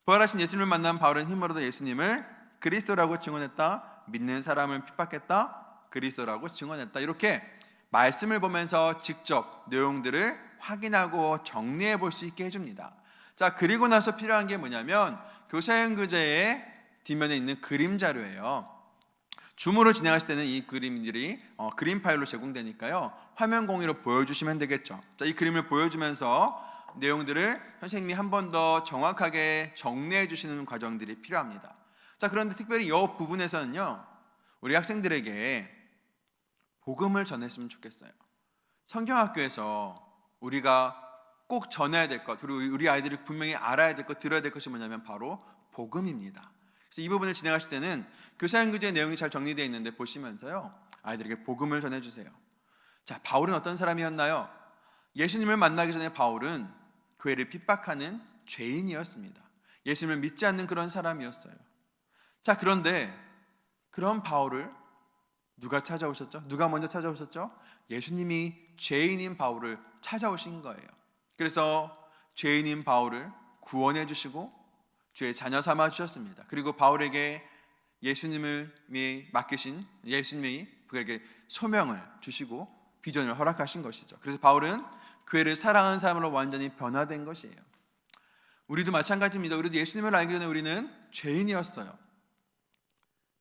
부활하신 예수님을 만난 바울은 힘으로도 예수님을 그리스도라고 증언했다. 믿는 사람을 핍박했다. 그리스도라고 증언했다. 이렇게 말씀을 보면서 직접 내용들을 확인하고 정리해 볼 수 있게 해줍니다. 자, 그리고 나서 필요한 게 뭐냐면 교사형 교재의 뒷면에 있는 그림 자료예요. 줌으로 진행하실 때는 이 그림들이 그림 파일로 제공되니까요. 화면 공유로 보여주시면 되겠죠. 자, 이 그림을 보여주면서 내용들을 선생님이 한 번 더 정확하게 정리해 주시는 과정들이 필요합니다. 자, 그런데 특별히 이 부분에서는요, 우리 학생들에게 복음을 전했으면 좋겠어요. 성경학교에서 우리가 꼭 전해야 될 것, 그리고 우리 아이들이 분명히 알아야 될 것, 들어야 될 것이 뭐냐면 바로 복음입니다. 그래서 이 부분을 진행하실 때는 교사형 교재의 내용이 잘 정리되어 있는데 보시면서요, 아이들에게 복음을 전해주세요. 자, 바울은 어떤 사람이었나요? 예수님을 만나기 전에 바울은 교회를 핍박하는 죄인이었습니다. 예수님을 믿지 않는 그런 사람이었어요. 자, 그런데 그런 바울을 누가 찾아오셨죠? 누가 먼저 찾아오셨죠? 예수님이 죄인인 바울을 찾아오신 거예요. 그래서 죄인인 바울을 구원해 주시고 주의 자녀 삼아 주셨습니다. 그리고 바울에게 예수님을 맡기신 예수님이 그에게 소명을 주시고 비전을 허락하신 것이죠. 그래서 바울은 교회를 사랑하는 사람으로 완전히 변화된 것이에요. 우리도 마찬가지입니다. 우리도 예수님을 알기 전에 우리는 죄인이었어요.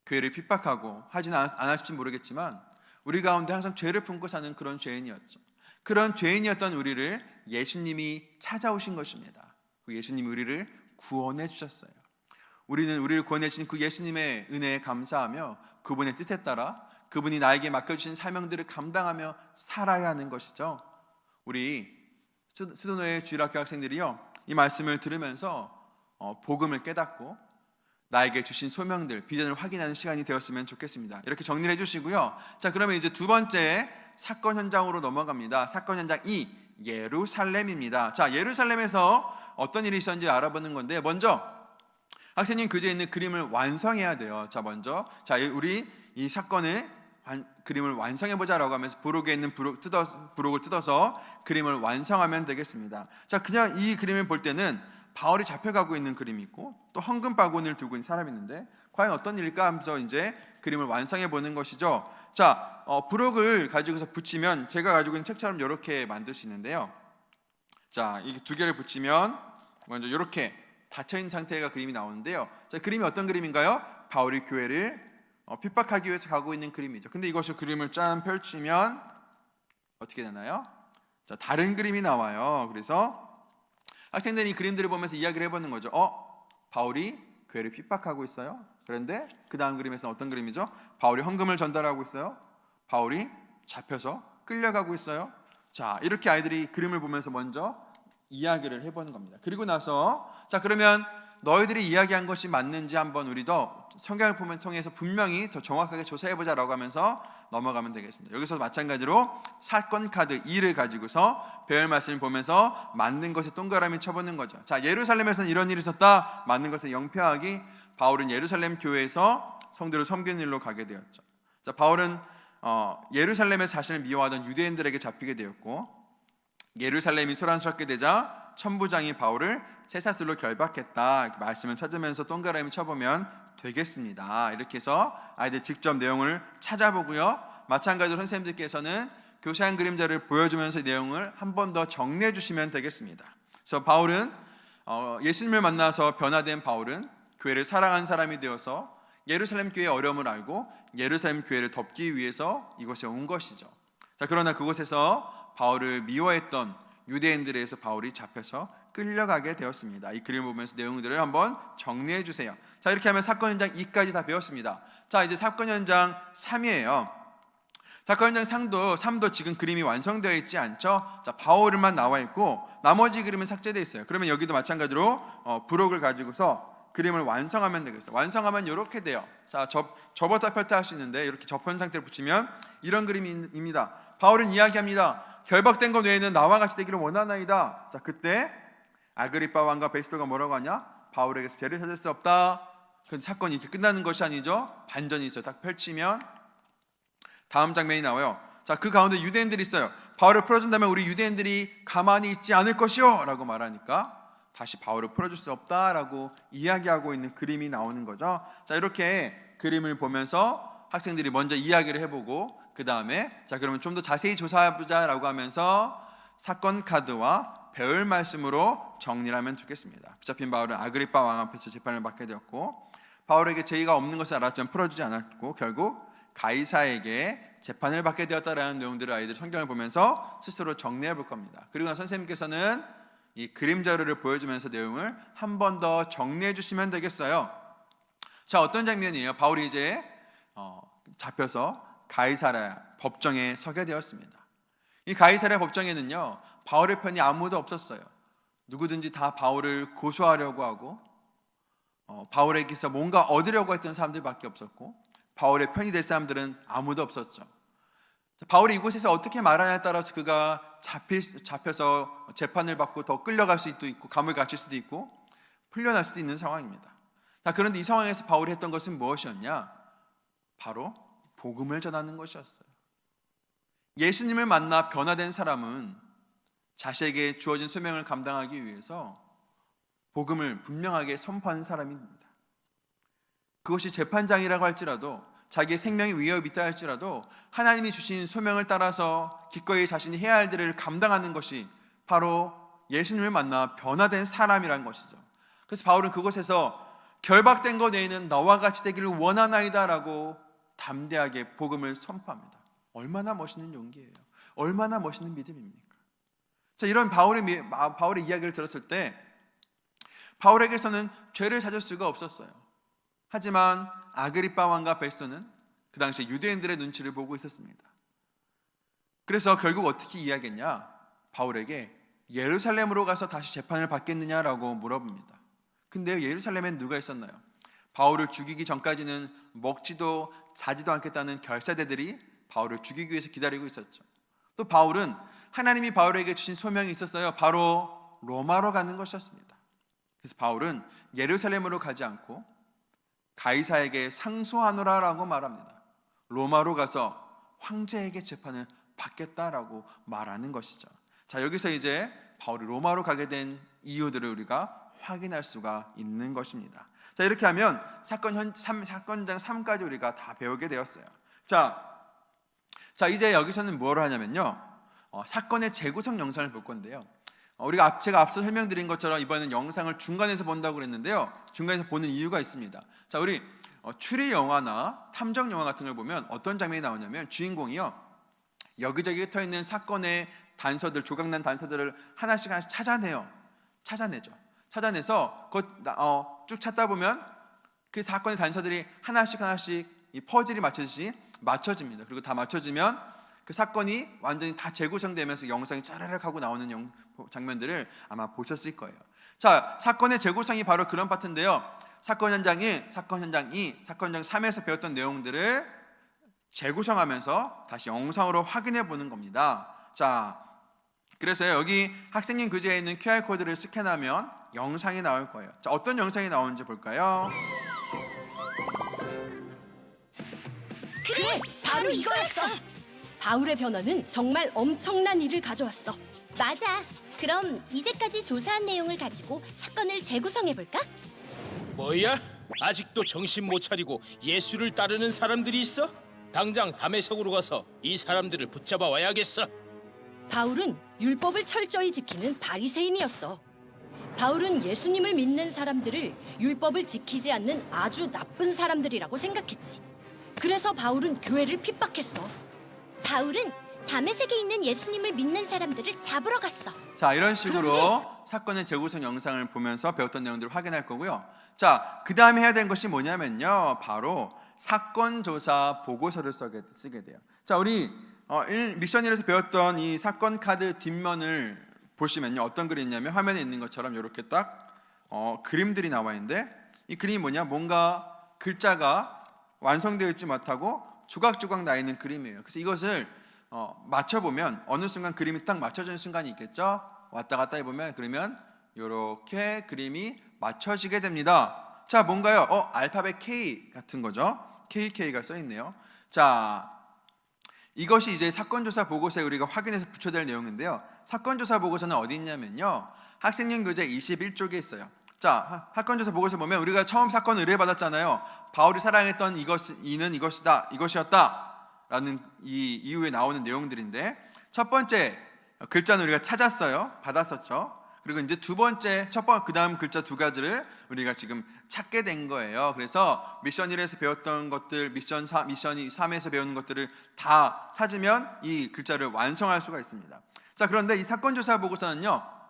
교회를 핍박하고 하진 않았을지 모르겠지만 우리 가운데 항상 죄를 품고 사는 그런 죄인이었죠. 그런 죄인이었던 우리를 예수님이 찾아오신 것입니다. 그 예수님이 우리를 구원해 주셨어요. 우리는 우리를 구원해 주신 그 예수님의 은혜에 감사하며 그분의 뜻에 따라 그분이 나에게 맡겨주신 사명들을 감당하며 살아야 하는 것이죠. 우리 수도노예 주일학교 학생들이요, 이 말씀을 들으면서 복음을 깨닫고 나에게 주신 소명들, 비전을 확인하는 시간이 되었으면 좋겠습니다. 이렇게 정리를 해주시고요. 자, 그러면 이제 두 번째 사건 현장으로 넘어갑니다. 사건 현장 2, 예루살렘입니다. 자, 예루살렘에서 어떤 일이 있었는지 알아보는 건데, 먼저 학생님 교재에 있는 그림을 완성해야 돼요. 자, 먼저 우리 이 사건을 그림을 완성해 보자라고 하면서 부록에 있는 부록을 뜯어서 그림을 완성하면 되겠습니다. 자, 그냥 이 그림을 볼 때는 바울이 잡혀가고 있는 그림이 있고 또 황금 바구니를 들고 있는 사람이 있는데 과연 어떤 일일까 하면서 이제 그림을 완성해 보는 것이죠. 자, 부록을 가지고서 붙이면 제가 가지고 있는 책처럼 이렇게 만들 수 있는데요. 자, 이 두 개를 붙이면 먼저 이렇게 닫혀 있는 상태가 그림이 나오는데요. 자, 그림이 어떤 그림인가요? 바울이 교회를 핍박하기 위해서 가고 있는 그림이죠. 근데 이것을 그림을 짠 펼치면 어떻게 되나요? 자, 다른 그림이 나와요. 그래서 학생들이 이 그림들을 보면서 이야기를 해보는 거죠. 바울이 교회를 핍박하고 있어요. 그런데 그 다음 그림에서는 어떤 그림이죠? 바울이 헌금을 전달하고 있어요. 바울이 잡혀서 끌려가고 있어요. 자, 이렇게 아이들이 그림을 보면서 먼저 이야기를 해보는 겁니다. 그리고 나서 자, 그러면 너희들이 이야기한 것이 맞는지 한번 우리도 성경을 통해서 분명히 더 정확하게 조사해보자라고 하면서 넘어가면 되겠습니다. 여기서 마찬가지로 사건 카드 2를 가지고서 배열 말씀을 보면서 맞는 것에 동그라미 쳐보는 거죠. 자, 예루살렘에서는 이런 일이 있었다. 맞는 것에 영표하기. 바울은 예루살렘 교회에서 성도를 섬기는 일로 가게 되었죠. 자, 바울은 예루살렘에서 자신을 미워하던 유대인들에게 잡히게 되었고 예루살렘이 소란스럽게 되자 천부장이 바울을 쇠사슬로 결박했다. 이렇게 말씀을 찾으면서 동그라미 쳐보면 되겠습니다. 이렇게 해서 아이들 직접 내용을 찾아보고요. 마찬가지로 선생님들께서는 교사형 그림자를 보여주면서 내용을 한 번 더 정리해 주시면 되겠습니다. 그래서 바울은 예수님을 만나서 변화된 바울은 교회를 사랑하는 사람이 되어서 예루살렘 교회의 어려움을 알고 예루살렘 교회를 덮기 위해서 이곳에 온 것이죠. 자, 그러나 그곳에서 바울을 미워했던 유대인들에 의해서 바울이 잡혀서 끌려가게 되었습니다. 이 그림을 보면서 내용들을 한번 정리해 주세요. 자, 이렇게 하면 사건 현장 2까지 다 배웠습니다. 자, 이제 사건 현장 3이에요. 사건 현장 3도 지금 그림이 완성되어 있지 않죠? 자, 바울만 나와 있고 나머지 그림은 삭제되어 있어요. 그러면 여기도 마찬가지로 부록을 가지고서 그림을 완성하면 되겠어요. 완성하면 이렇게 돼요. 자, 접었다 폈다 할 수 있는데 이렇게 접은 상태로 붙이면 이런 그림입니다. 바울은 이야기합니다. 결박된 것 외에는 나와 같이 되기를 원하나이다. 자, 그때 아그리빠 왕과 베스토가 뭐라고 하냐? 바울에게서 죄를 찾을 수 없다. 그 사건이 이렇게 끝나는 것이 아니죠. 반전이 있어요. 딱 펼치면 다음 장면이 나와요. 자, 그 가운데 유대인들이 있어요. 바울을 풀어준다면 우리 유대인들이 가만히 있지 않을 것이요 라고 말하니까 다시 바울을 풀어줄 수 없다라고 이야기하고 있는 그림이 나오는 거죠. 자, 이렇게 그림을 보면서 학생들이 먼저 이야기를 해보고 그 다음에 자, 그러면 좀 더 자세히 조사해보자라고 하면서 사건 카드와 배울 말씀으로 정리를 하면 좋겠습니다. 붙잡힌 바울은 아그리빠 왕 앞에서 재판을 받게 되었고 바울에게 죄가 없는 것을 알았지만 풀어주지 않았고 결국 가이사에게 재판을 받게 되었다라는 내용들을 아이들 성경을 보면서 스스로 정리해 볼 겁니다. 그리고 선생님께서는 이 그림 자료를 보여주면서 내용을 한 번 더 정리해 주시면 되겠어요. 자, 어떤 장면이에요? 바울이 이제 잡혀서 가이사랴 법정에 서게 되었습니다. 이 가이사랴 법정에는요 바울의 편이 아무도 없었어요. 누구든지 다 바울을 고소하려고 하고 바울에게서 뭔가 얻으려고 했던 사람들밖에 없었고 바울의 편이 될 사람들은 아무도 없었죠. 바울이 이곳에서 어떻게 말하냐에 따라서 그가 잡혀서 재판을 받고 더 끌려갈 수도 있고 감을 갇힐 수도 있고 풀려날 수도 있는 상황입니다. 자, 그런데 이 상황에서 바울이 했던 것은 무엇이었냐? 바로 복음을 전하는 것이었어요. 예수님을 만나 변화된 사람은 자신에게 주어진 소명을 감당하기 위해서 복음을 분명하게 선포하는 사람입니다. 그것이 재판장이라고 할지라도 자기의 생명이 위협이 있다 할지라도 하나님이 주신 소명을 따라서 기꺼이 자신이 해야 할 일을 감당하는 것이 바로 예수님을 만나 변화된 사람이라는 것이죠. 그래서 바울은 그곳에서 결박된 것 외에는 너와 같이 되기를 원하나이다 라고 담대하게 복음을 선포합니다. 얼마나 멋있는 용기예요. 얼마나 멋있는 믿음입니까? 자, 이런 바울의 이야기를 들었을 때 바울에게서는 죄를 찾을 수가 없었어요. 하지만 아그리빠 왕과 베스토는 그 당시 유대인들의 눈치를 보고 있었습니다. 그래서 결국 어떻게 이야기했냐? 바울에게 예루살렘으로 가서 다시 재판을 받겠느냐라고 물어봅니다. 근데 예루살렘엔 누가 있었나요? 바울을 죽이기 전까지는 먹지도 자지도 않겠다는 결사대들이 바울을 죽이기 위해서 기다리고 있었죠. 또 바울은 하나님이 바울에게 주신 소명이 있었어요. 바로 로마로 가는 것이었습니다. 그래서 바울은 예루살렘으로 가지 않고 가이사에게 상소하노라라고 말합니다. 로마로 가서 황제에게 재판을 받겠다라고 말하는 것이죠. 자, 여기서 이제 바울이 로마로 가게 된 이유들을 우리가 확인할 수가 있는 것입니다. 자, 이렇게 하면 사건장 3까지 우리가 다 배우게 되었어요. 자, 이제 여기서는 뭐를 하냐면요, 사건의 재구성 영상을 볼 건데요. 제가 앞서 설명드린 것처럼 이번에는 영상을 중간에서 본다고 그랬는데요. 중간에서 보는 이유가 있습니다. 자, 우리 추리 영화나 탐정 영화 같은 걸 보면 어떤 장면이 나오냐면 주인공이요, 여기저기 흩어 있는 사건의 단서들, 조각난 단서들을 하나씩 찾아내죠. 찾아내서 쭉 찾다 보면 그 사건의 단서들이 하나씩 이 퍼즐이 맞춰집니다. 그리고 다 맞춰지면 그 사건이 완전히 다 재구성되면서 영상이 짜라락 하고 나오는 장면들을 아마 보셨을 거예요. 자, 사건의 재구성이 바로 그런 파트인데요. 사건 현장 1, 사건 현장 2, 사건 현장 3에서 배웠던 내용들을 재구성하면서 다시 영상으로 확인해 보는 겁니다. 자, 그래서 여기 학생님 교재에 있는 QR코드를 스캔하면 영상이 나올 거예요. 자, 어떤 영상이 나오는지 볼까요? 그래, 바로 이거였어. 바울의 변화는 정말 엄청난 일을 가져왔어. 맞아. 그럼 이제까지 조사한 내용을 가지고 사건을 재구성해볼까? 뭐야? 아직도 정신 못 차리고 예수를 따르는 사람들이 있어? 당장 다메섹으로 가서 이 사람들을 붙잡아 와야겠어. 바울은 율법을 철저히 지키는 바리새인이었어. 바울은 예수님을 믿는 사람들을 율법을 지키지 않는 아주 나쁜 사람들이라고 생각했지. 그래서 바울은 교회를 핍박했어. 바울은 다메섹에 있는 예수님을 믿는 사람들을 잡으러 갔어. 자, 이런 식으로 사건의 재구성 영상을 보면서 배웠던 내용들을 확인할 거고요. 자, 그 다음에 해야 되는 것이 뭐냐면요, 바로 사건 조사 보고서를 쓰게 돼요. 자, 우리 미션 1에서 배웠던 이 사건 카드 뒷면을 보시면요, 어떤 글이 있냐면 화면에 있는 것처럼 이렇게 딱 그림들이 나와 있는데, 이 그림이 뭐냐? 뭔가 글자가 완성되어 있지 못하고 조각조각 나 있는 그림이에요. 그래서 이것을 맞춰보면 어느 순간 그림이 딱 맞춰지는 순간이 있겠죠? 왔다 갔다 해보면 그러면 이렇게 그림이 맞춰지게 됩니다. 자, 뭔가요? 알파벳 K 같은 거죠. KK가 써 있네요. 자, 이것이 이제 사건조사 보고서에 우리가 확인해서 붙여야 될 내용인데요. 사건조사 보고서는 어디 있냐면요, 학생용 교재 21쪽에 있어요. 자, 사건조사 보고서 보면 우리가 처음 사건 의뢰받았잖아요. 바울이 사랑했던 이는 이것이었다 라는 이 이후에 나오는 내용들인데, 첫 번째 글자는 우리가 찾았어요. 받았었죠. 그리고 이제 두 번째, 그 다음 글자 두 가지를 우리가 지금 찾게 된 거예요. 그래서 미션 1에서 배웠던 것들, 미션 3에서 배우는 것들을 다 찾으면 이 글자를 완성할 수가 있습니다. 자, 그런데 이 사건조사 보고서는요,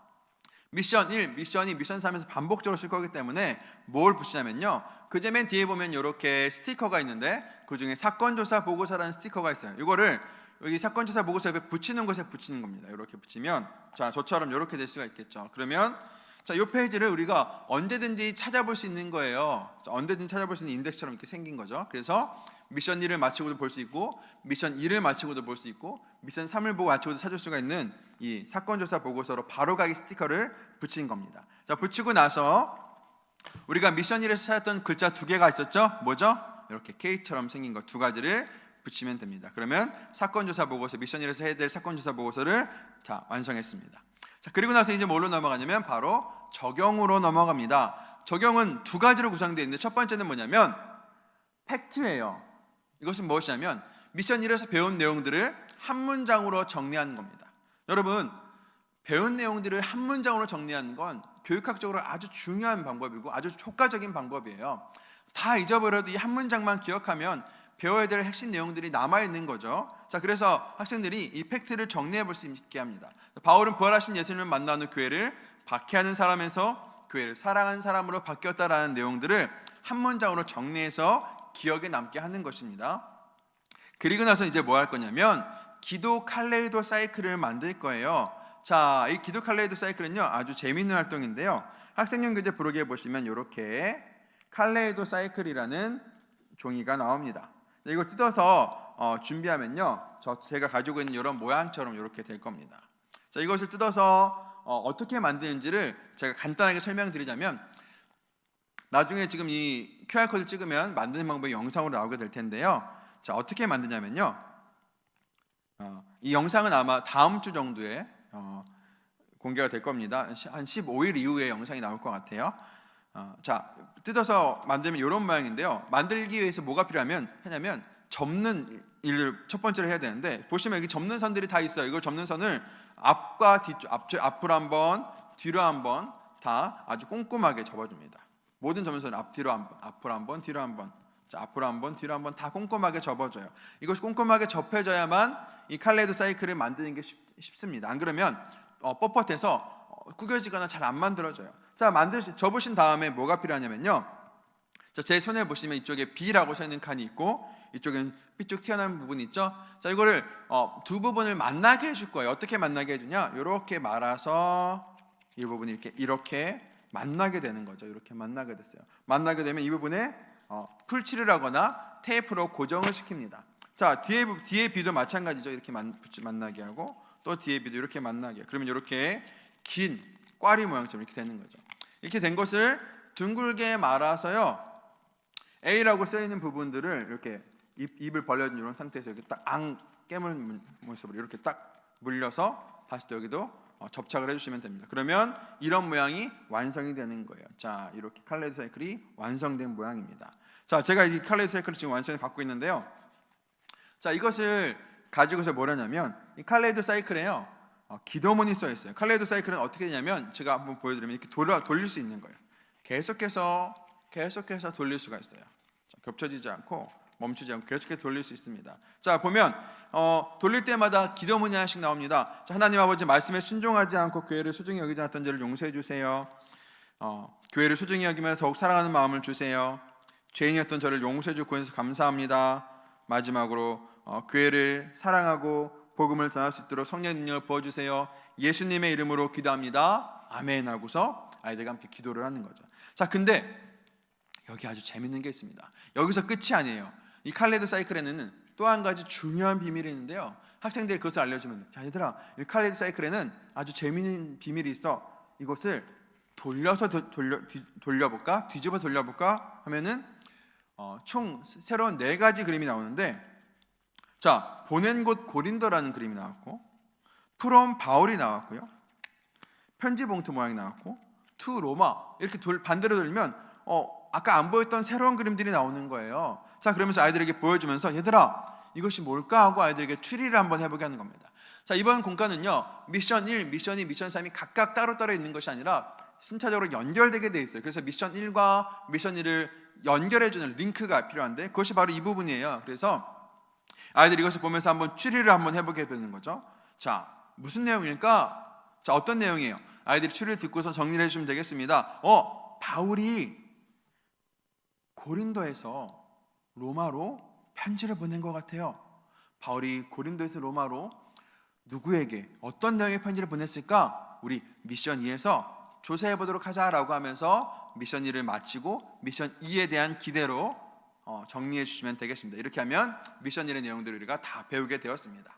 미션 1, 미션 2, 미션 3에서 반복적으로 쓸 거기 때문에 뭘 붙이냐면요, 그 맨 뒤에 보면 이렇게 스티커가 있는데 그 중에 사건조사 보고서라는 스티커가 있어요. 이거를 여기 사건조사 보고서 옆에 붙이는 곳에 붙이는 겁니다. 이렇게 붙이면, 자, 저처럼 이렇게 될 수가 있겠죠. 그러면 자, 이 페이지를 우리가 언제든지 찾아볼 수 있는 거예요. 자, 언제든지 찾아볼 수 있는 인덱스처럼 이렇게 생긴 거죠. 그래서 미션 1을 마치고도 볼 수 있고, 미션 2를 마치고도 볼 수 있고, 미션 3을 보고 마치고도 찾을 수가 있는 이 사건조사 보고서로 바로가기 스티커를 붙인 겁니다. 자, 붙이고 나서 우리가 미션 1에서 찾았던 글자 두 개가 있었죠. 뭐죠? 이렇게 K처럼 생긴 거 두 가지를 붙이면 됩니다. 그러면 사건조사 보고서, 미션 1에서 해야 될 사건조사 보고서를 자, 완성했습니다. 자, 그리고 나서 이제 뭘로 넘어가냐면 바로 적용으로 넘어갑니다. 적용은 두 가지로 구성되어 있는데, 첫 번째는 뭐냐면 팩트예요. 이것은 무엇이냐면 미션 1에서 배운 내용들을 한 문장으로 정리하는 겁니다. 여러분, 배운 내용들을 한 문장으로 정리하는 건 교육학적으로 아주 중요한 방법이고 아주 효과적인 방법이에요. 다 잊어버려도 이 한 문장만 기억하면 배워야 될 핵심 내용들이 남아있는 거죠. 자, 그래서 학생들이 이 팩트를 정리해 볼 수 있게 합니다. 바울은 부활하신 예수님을 만나는 교회를 박해하는 사람에서 교회를 사랑하는 사람으로 바뀌었다라는 내용들을 한 문장으로 정리해서 기억에 남게 하는 것입니다. 그리고 나서 이제 뭐 할 거냐면 기도 칼레이도 사이클을 만들 거예요. 자, 이 기도 칼레이도 사이클은요, 아주 재미있는 활동인데요. 학생용 교재 부록에 보시면 이렇게 칼레이도 사이클이라는 종이가 나옵니다. 이거 뜯어서 준비하면요, 제가 가지고 있는 이런 모양처럼 이렇게 될 겁니다. 자, 이것을 뜯어서 어떻게 만드는지를 제가 간단하게 설명드리자면, 나중에 지금 이 QR코드 찍으면 만드는 방법이 영상으로 나오게 될 텐데요. 자, 어떻게 만드냐면요, 이 영상은 아마 다음 주 정도에 공개가 될 겁니다. 한 15일 이후에 영상이 나올 것 같아요. 자, 뜯어서 만들면 이런 모양인데요. 만들기 위해서 뭐가 필요하냐면 접는 일을 첫 번째로 해야 되는데, 보시면 여기 접는 선들이 다 있어요. 이걸 접는 선을 앞과 뒤쪽, 앞으로 한번, 뒤로 한번 다 아주 꼼꼼하게 접어줍니다. 모든 접는 선을 앞으로 한번, 뒤로 한번, 자, 앞으로 한번, 뒤로 한번 다 꼼꼼하게 접어줘요. 이것이 꼼꼼하게 접혀져야만 이 칼레이도 사이클을 만드는 게 쉽습니다. 안 그러면 뻣뻣해서 구겨지거나 잘 안 만들어져요. 자, 접으신 다음에 뭐가 필요하냐면요, 자, 제 손에 보시면 이쪽에 B라고 써 있는 칸이 있고 이쪽엔 삐쭉 튀어나온 부분이 있죠. 자, 이거를 두 부분을 만나게 해줄 거예요. 어떻게 만나게 해주냐? 이렇게 말아서 이 부분이 이렇게 만나게 되는 거죠. 이렇게 만나게 됐어요. 만나게 되면 이 부분에 풀칠을 하거나 테이프로 고정을 시킵니다. 자, 뒤에 B도 마찬가지죠. 이렇게 만나게 하고, 또 뒤에 B도 이렇게 만나게. 그러면 이렇게 긴 꽈리 모양처럼 이렇게 되는 거죠. 이렇게 된 것을 둥글게 말아서요, A라고 써 있는 부분들을 이렇게 입을 벌려준 이런 상태에서 이렇게 딱 깨물 모습으로 이렇게 딱 물려서 다시 또 여기도 접착을 해주시면 됩니다. 그러면 이런 모양이 완성이 되는 거예요. 자, 이렇게 칼레이도 사이클이 완성된 모양입니다. 자, 제가 이 칼레이도 사이클을 지금 완성해 갖고 있는데요. 자, 이것을 가지고서 뭘 하냐면 이 칼레이도 사이클에요, 기도문이 써 있어요. 칼레이도 사이클은 어떻게 되냐면, 제가 한번 보여드리면 이렇게 돌릴 수 있는 거예요. 계속해서 돌릴 수가 있어요. 자, 겹쳐지지 않고 멈추지 않고 계속해서 돌릴 수 있습니다. 자, 보면 돌릴 때마다 기도문이 하나씩 나옵니다. 자, 하나님 아버지 말씀에 순종하지 않고 교회를 소중히 여기지 않았던 죄를 용서해 주세요. 교회를 소중히 여기며 더욱 사랑하는 마음을 주세요. 죄인이었던 저를 용서해 주고 구원해서 감사합니다. 마지막으로 교회를 사랑하고 복음을 전할 수 있도록 성령의 능력을 부어주세요. 예수님의 이름으로 기도합니다. 아멘 하고서 아이들과 함께 기도를 하는 거죠. 자, 근데 여기 아주 재밌는 게 있습니다. 여기서 끝이 아니에요. 이 칼레드 사이클에는 또 한 가지 중요한 비밀이 있는데요. 학생들이 그것을 알려주면 자, 얘들아, 이 칼레드 사이클에는 아주 재밌는 비밀이 있어. 이것을 돌려서 돌려볼까? 뒤집어 돌려볼까? 하면은 총 새로운 4가지 그림이 나오는데, 자, 보낸 곳 고린도라는 그림이 나왔고, 프롬 바울이 나왔고요, 편지 봉투 모양이 나왔고, 투 로마, 이렇게 반대로 돌리면 아까 안 보였던 새로운 그림들이 나오는 거예요. 자, 그러면서 아이들에게 보여주면서 얘들아, 이것이 뭘까 하고 아이들에게 추리를 한번 해보게 하는 겁니다. 자, 이번 공과는요, 미션 1, 미션 2, 미션 3이 각각 따로따로 있는 것이 아니라 순차적으로 연결되게 돼 있어요. 그래서 미션 1과 미션 2를 연결해주는 링크가 필요한데, 그것이 바로 이 부분이에요. 그래서 아이들이 이것을 보면서 한번 추리를 한번 해보게 되는 거죠. 자, 무슨 내용일까? 자, 어떤 내용이에요? 아이들이 추리를 듣고서 정리를 해주시면 되겠습니다. 바울이 고린도에서 로마로 편지를 보낸 것 같아요. 바울이 고린도에서 로마로 누구에게 어떤 내용의 편지를 보냈을까? 우리 미션 2에서 조사해 보도록 하자라고 하면서 미션 1을 마치고 미션 2에 대한 기대로 정리해 주시면 되겠습니다. 이렇게 하면 미션 1의 내용들을 우리가 다 배우게 되었습니다.